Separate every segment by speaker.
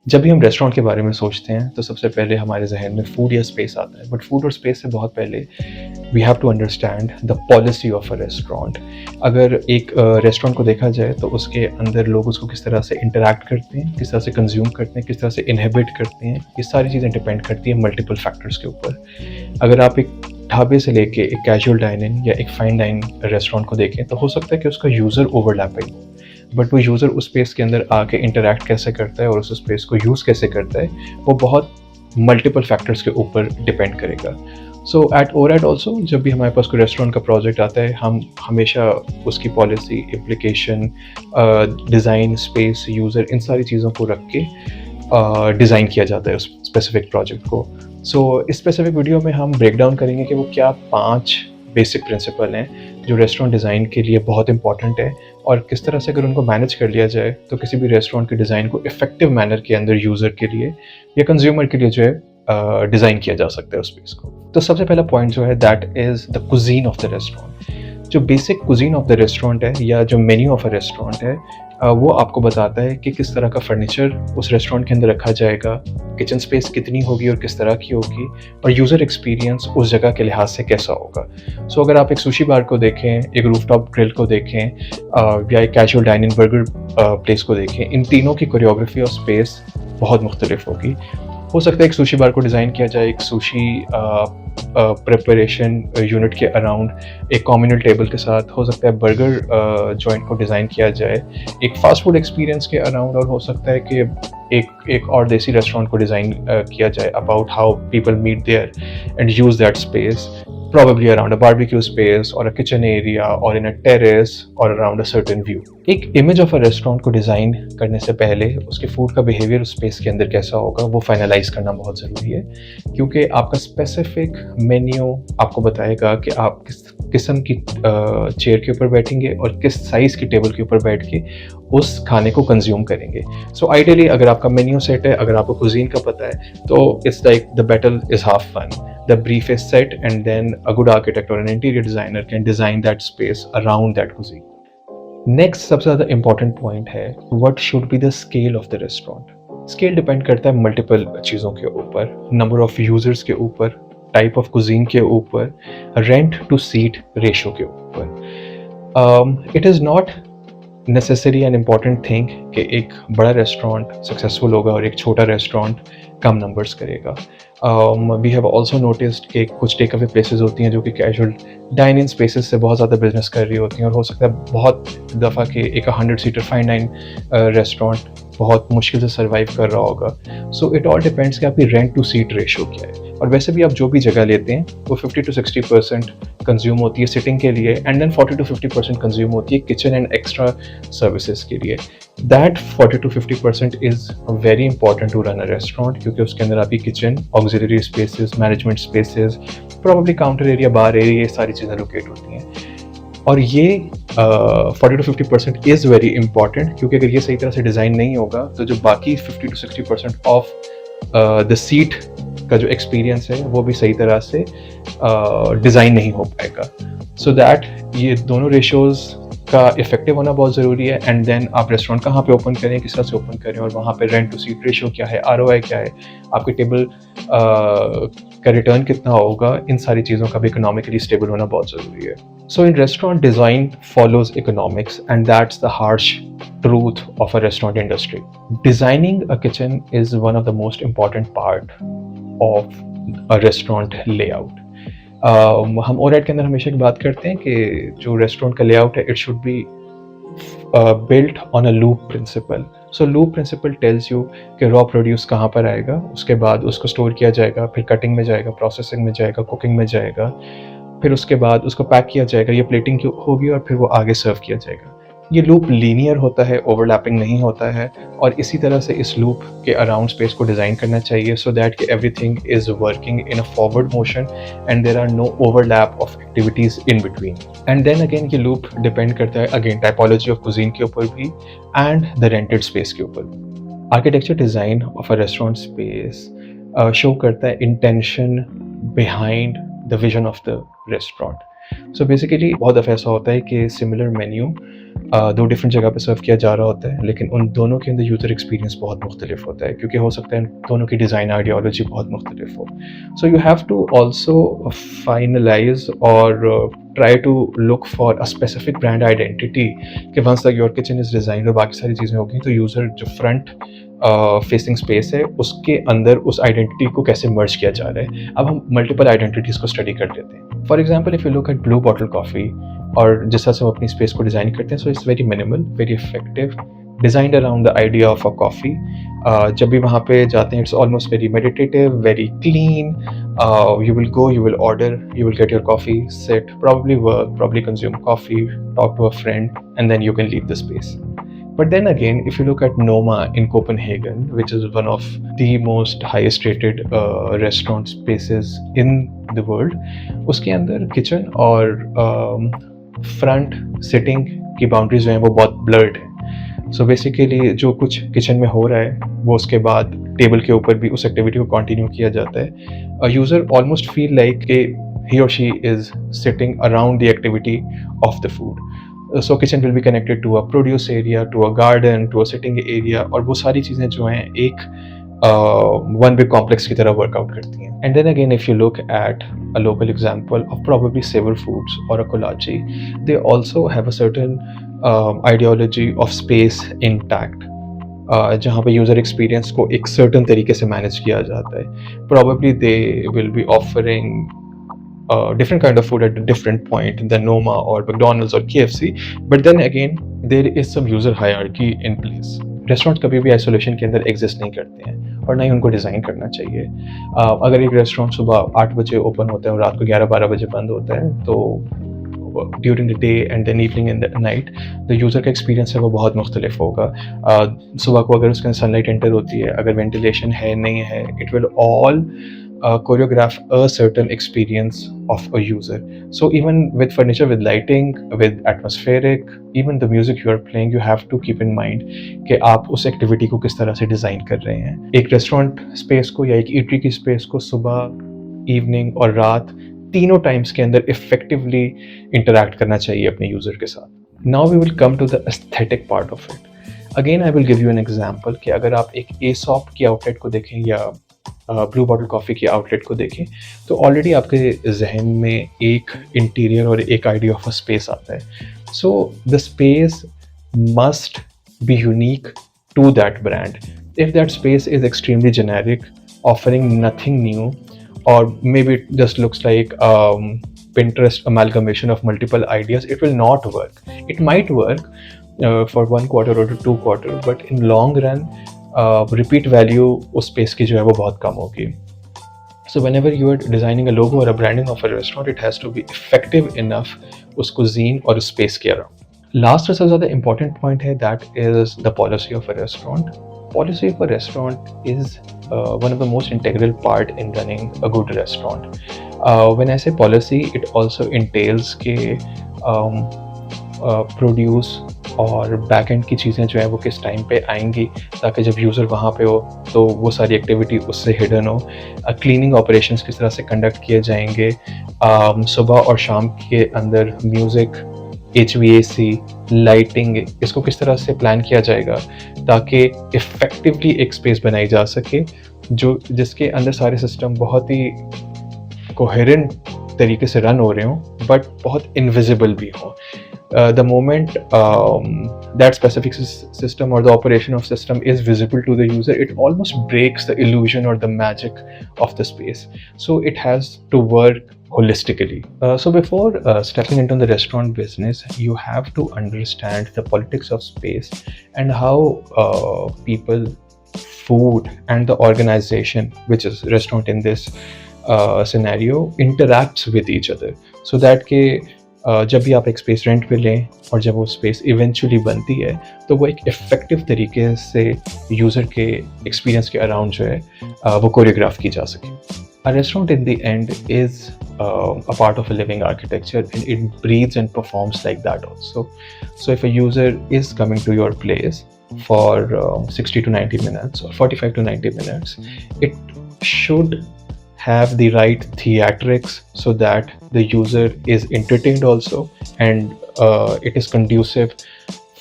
Speaker 1: जब भी हम रेस्टोरेंट के बारे में सोचते हैं तो सबसे पहले हमारे जहन में फूड या स्पेस आता है, बट फूड और स्पेस से बहुत पहले we have to understand the policy of a restaurant. अगर एक रेस्टोरेंट को देखा जाए तो उसके अंदर लोग उसको किस तरह से इंटरैक्ट करते हैं, किस तरह से कंज्यूम करते हैं, किस तरह से इनहेबिट करते हैं, ये सारी चीज़ें डिपेंड करती हैं मल्टीपल फैक्टर्स के ऊपर। अगर आप एक ढाबे से लेके एक कैजुअल डाइनिंग या एक फाइन डाइनिंग रेस्टोरेंट को देखें तो हो सकता है कि उसका यूज़र ओवरलैपिंग, बट वो यूज़र उस स्पेस के अंदर आके इंटरैक्ट कैसे करता है और उस स्पेस को यूज़ कैसे करता है, वो बहुत मल्टीपल फैक्टर्स के ऊपर डिपेंड करेगा। सो एट ओरेट ऑल्सो जब भी हमारे पास कोई रेस्टोरेंट का प्रोजेक्ट आता है, हम हमेशा उसकी policy, application, design, space, user, इन सारी चीज़ों को रख के डिज़ाइन किया जाता है उस स्पेसिफिक प्रोजेक्ट को। सो इस स्पेसिफिक वीडियो में हम ब्रेक डाउन करेंगे कि वो क्या 5 बेसिक प्रिंसिपल हैं जो रेस्टोरेंट डिज़ाइन के लिए बहुत इंपॉर्टेंट है, और किस तरह से अगर उनको मैनेज कर लिया जाए तो किसी भी रेस्टोरेंट के डिज़ाइन को इफ़ेक्टिव मैनर के अंदर यूज़र के लिए या कंज्यूमर के लिए जो है डिज़ाइन किया जा सकता है उस स्पेस को। तो सबसे पहला पॉइंट जो है that is the cuisine of the restaurant. जो basic cuisine of the restaurant है या जो मेन्यू ऑफ अ रेस्टोरेंट है, वो आपको बताता है कि किस तरह का फर्नीचर उस रेस्टोरेंट के अंदर रखा जाएगा, किचन स्पेस कितनी होगी और किस तरह की होगी, और यूज़र एक्सपीरियंस उस जगह के लिहाज से कैसा होगा। सो अगर आप एक सुशी बार को देखें, एक रूफटॉप ग्रिल को देखें, या एक कैजुअल डाइनिंग बर्गर प्लेस को देखें, इन तीनों की कोरियोग्राफी और स्पेस बहुत मुख्तलिफ होगी। हो सकता है एक सुशी बार को डिज़ाइन किया जाए एक सुशी प्रिपरेशन यूनिट के अराउंड एक कम्युनल टेबल के साथ, हो सकता है बर्गर जॉइंट को डिज़ाइन किया जाए एक फास्ट फूड एक्सपीरियंस के अराउंड, और हो सकता है कि एक और देसी रेस्टोरेंट को डिज़ाइन किया जाए about how people meet there and use that space, probably around a barbecue space or a kitchen area or in a terrace or around a certain view. एक इमेज ऑफ अ रेस्टोरेंट को design करने से पहले उसके food का behaviour उस space के अंदर कैसा होगा वो फाइनलाइज करना बहुत ज़रूरी है, क्योंकि आपका स्पेसिफिक मेन्यू आपको बताएगा कि आप किस किस्म की चेयर के ऊपर बैठेंगे और किस साइज़ की टेबल के ऊपर बैठ के उस खाने को कंज्यूम करेंगे। सो आइडियली अगर आपका मेन्यू सेट है, अगर आपको कुजीन का पता है, तो it's like the battle is half fun. The brief is set, and then a good architect or an interior designer can design that space around that cuisine. Next, सबसे ज़्यादा important point है what should be the scale of the restaurant. Scale depend करता है multiple चीज़ों के ऊपर, number of users के ऊपर, type of cuisine के ऊपर, rent to seat ratio के ऊपर. It is not necessary and important thing कि एक बड़ा रेस्टोरेंट सक्सेसफुल होगा और एक छोटा रेस्टोरेंट कम नंबर्स करेगा। वी हैव ऑल्सो नोटिस्ड कि कुछ टेक अवे प्लेसेस होती हैं जो कि कैजुअल डाइनिंग स्पेसेस से बहुत ज़्यादा बिजनेस कर रही होती हैं, और हो सकता है बहुत दफ़ा कि एक 100 सीटर फाइन डाइन रेस्टोरेंट बहुत मुश्किल से सर्वाइव कर रहा होगा। सो इट ऑल डिपेंड्स कि आपकी रेंट टू सीट रेशो क्या है, और वैसे भी आप जो भी जगह लेते हैं वो 50 to 60% कंज्यूम होती है सिटिंग के लिए, एंड देन 40 to 50% कंज्यूम होती है किचन एंड एक्स्ट्रा सर्विसेज के लिए। That 40 to 50% is very important to run a restaurant, क्योंकि उसके अंदर आपकी kitchen, auxiliary spaces, management spaces, probably counter area, bar area, ये सारी चीज़ें लोकेट होती हैं। और ये 40 to 50% इज़ वेरी इंपॉर्टेंट, क्योंकि अगर ये सही तरह से डिज़ाइन नहीं होगा तो जो बाकी 50 to 60% ऑफ द सीट का जो एक्सपीरियंस है वो भी सही तरह से डिज़ाइन नहीं हो पाएगा। सो दैट ये दोनों रेशोज़ का इफेक्टिव होना बहुत ज़रूरी है। एंड देन आप रेस्टोरेंट कहाँ पे ओपन करें, किस तरह से ओपन करें, और वहाँ पे रेंट टू सीट रेशो क्या है, ROI क्या है, आपके टेबल का रिटर्न कितना होगा, इन सारी चीज़ों का भी इकोनॉमिकली स्टेबल होना बहुत ज़रूरी है। So in restaurant design follows economics, and that's the harsh truth of a restaurant industry. Designing a kitchen is one of the most important part of a restaurant layout. हम ओरेट के अंदर हमेशा एक बात करते हैं कि जो रेस्टोरेंट का लेआउट है, it should be built on a loop principle. So loop principle tells you कि रॉ प्रोड्यूस कहाँ पर आएगा, उसके बाद उसको स्टोर किया जाएगा, फिर कटिंग में जाएगा, प्रोसेसिंग में जाएगा, कुकिंग में जाएगा, फिर उसके बाद उसको पैक किया जाएगा, ये प्लेटिंग होगी, और फिर वो आगे सर्व किया जाएगा। ये लूप लीनियर होता है, ओवरलैपिंग नहीं होता है, और इसी तरह से इस लूप के अराउंड स्पेस को डिज़ाइन करना चाहिए सो दैट कि everything is working in a forward motion and there are no overlap of activities in between. And then again ये लूप डिपेंड करता है अगेन टाइपोलॉजी ऑफ कुजीन के ऊपर भी एंड द रेंटेड स्पेस के ऊपर। Architecture design of a restaurant space show करता है intention behind the vision of the restaurant. So basically बहुत दफ़ा ऐसा होता है कि सिमिलर मेन्यू दो डिफरेंट जगह पे सर्व किया जा रहा होता है, लेकिन उन दोनों के अंदर यूज़र एक्सपीरियंस बहुत मुख्तलिफ होता है, क्योंकि हो सकता है दोनों की डिज़ाइन आइडियोलॉजी बहुत मुख्तलिफ हो। So you have to also finalize और try to look for a specific brand identity कि once the your kitchen is design और बाकी सारी चीज़ें हो गई, तो यूज़र जो फ्रंट फेसिंग स्पेस है उसके अंदर उस आइडेंटिटी को कैसे मर्ज किया जा रहा है। अब हम मल्टीपल आइडेंटिटीज़ को स्टडी कर लेते हैं। For example, if you look eight blue bottle coffee और जिस तरह से हम अपनी स्पेस को डिज़ाइन करते हैं, so it's very minimal, very effective, designed around the idea of a coffee. जब भी वहाँ पे जाते हैं, it's almost very meditative, very clean. You will go, you will order, you will get your coffee, sit, probably work, probably consume coffee, talk to a friend, and then you can leave the space. But then again, if you look at Noma in Copenhagen, which is one of the most highest rated restaurant spaces in the world, उसके अंदर kitchen और front sitting की boundaries जो हैं वो बहुत blurred है। So basically जो कुछ किचन में हो रहा है वो उसके बाद टेबल के ऊपर भी उस एक्टिविटी को कंटिन्यू किया जाता है। यूज़र ऑलमोस्ट फील लाइक कि ही और she is sitting around the activity of the food. So kitchen will be connected to a produce area, to a garden, to a sitting area, और वो सारी चीज़ें जो हैं एक वन बिग कॉम्प्लेक्स की तरह वर्कआउट करती हैं। And then again, if you look at a local example of probably Sever Foods or a Kolachi, they also have a certain ideology of space intact, जहाँ पे यूज़र एक्सपीरियंस को एक certain तरीके से मैनेज किया जाता है। Probably they will be offering different kind of food at a different point than Noma or McDonald's or KFC, but then again there is some user hierarchy in place. Restaurant कभी भी isolation के अंदर exist नहीं करते हैं और ना ही उनको डिज़ाइन करना चाहिए। अगर एक रेस्टोरेंट सुबह 8 बजे ओपन होता है और रात को 11-12 बजे बंद होता है, तो during the day and then evening in the night the user का एक्सपीरियंस है वो बहुत मुख्तलिफ होगा। सुबह को अगर उसके अंदर सनलाइट एंटर होती है, अगर वेंटिलेशन है नहीं है, it will all choreograph a certain experience of a user. So even with furniture, with lighting, with atmospheric, even the music you are playing, you have to keep in mind कि आप उस activity को किस तरह से design कर रहे हैं। एक रेस्टोरेंट स्पेस को या एक ईटरी की स्पेस को सुबह, इवनिंग और रात तीनों टाइम्स के अंदर इफेक्टिवली इंटरैक्ट करना चाहिए अपने यूज़र के साथ। Now we will come to the aesthetic part of it. Again I will give you an example कि अगर आप एक एसॉप की आउटलेट को देखें या ब्लू बॉटल कॉफ़ी की आउटलेट को देखें, तो ऑलरेडी आपके जहन में एक इंटीरियर और एक आइडिया ऑफ अ स्पेस आता है। So the space must be unique to that brand. If that space is extremely generic, offering nothing new, or maybe it just looks like Pinterest amalgamation of multiple ideas, it will not work. It might work for 1 quarter or 2 quarter, but in long run repeat value उस space की जो है वो बहुत कम होगी. So whenever you are designing a logo or a branding of a restaurant, it has to be effective enough उस cuisine और उस space के around. Last और सबसे ज़्यादा important point है, that is the policy of a restaurant. Policy of a restaurant is one of the most integral part in running a good restaurant. When I say policy, it also entails के produce और back and की चीज़ें जो हैं वो किस time पे आएंगी, ताकि जब यूज़र वहाँ पे हो तो वो सारी एक्टिविटी उससे हिडन हो। क्लीनिंग ऑपरेशंस किस तरह से कंडक्ट किए जाएंगे, सुबह और शाम के अंदर म्यूज़िक, HVAC, लाइटिंग, इसको किस तरह से प्लान किया जाएगा ताकि इफ़ेक्टिवली एक स्पेस बनाई जा सके जो जिसके अंदर सारे सिस्टम बहुत ही कोहेरेंट तरीके से रन हो रहे हों, बट बहुत इनविजिबल भी हों. The moment that specific system or the operation of system is visible to the user, it almost breaks the illusion or the magic of the space. So it has to work holistically. So before stepping into the restaurant business, you have to understand the politics of space and how people, food and the organization, which is restaurant in this scenario, interacts with each other, so that के जब भी आप एक space rent पे लें और जब वो स्पेस इवेंचुअली बनती है तो वो एक इफ़ेक्टिव तरीके से यूज़र के एक्सपीरियंस के अराउंड जो है वो कोरियोग्राफ की जा सके. A restaurant in the end is a part of a living architecture, and it breathes and performs like that also. So if a user is coming to your place for 60 to 90 minutes or 45 to 90 minutes, it should have the right theatrics so that the user is entertained also, and it is conducive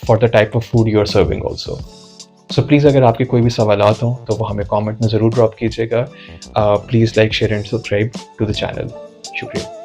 Speaker 1: for the type of food you are serving also. So please अगर आपके कोई भी सवालात हों तो वो हमें comment में ज़रूर ड्रॉप कीजिएगा. Please like share and subscribe to the channel. शुक्रिया.